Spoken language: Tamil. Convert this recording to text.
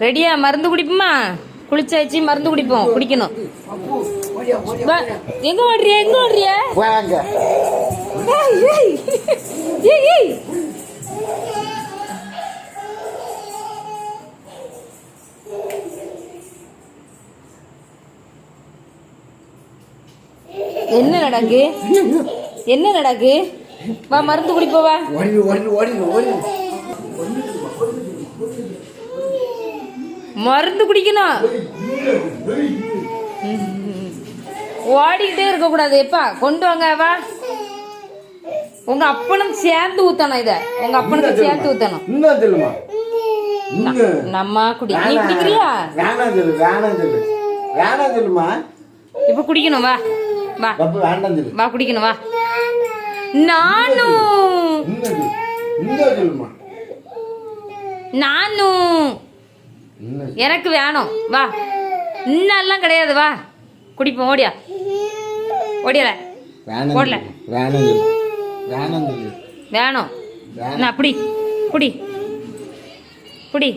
ரெடியா? மருந்து குடிப்போமா? குளிச்சாச்சு, மருந்து குடிப்போம். குடிக்கணும். எங்க ஓடுறிய? எங்க ஓடுறிய? என்ன நடக்கு? என்ன நடக்கு? வா, மருந்து குடிப்போவா? மருந்து குடிக்கணும். ஓடிக்கிட்டே இருக்க கூடாது. எப்பா கொண்டு வாங்க. வா, உங்க அப்பனும் சேர்ந்து ஊத்தணும். இத உங்க அப்பனுக்கு சேர்த்து ஊத்தணும். நம்ம குடி. நீ குடிக்கிறியா? இப்ப குடிக்கணும். வா வா வா, குடிக்கணும். வா. நானும் எனக்கு வேணும். வா, இன்னெல்லாம் கிடையாது. வா குடிப்போம். ஓடியா, ஓடியல, ஓடல, வேணும். குடி குடி குடி.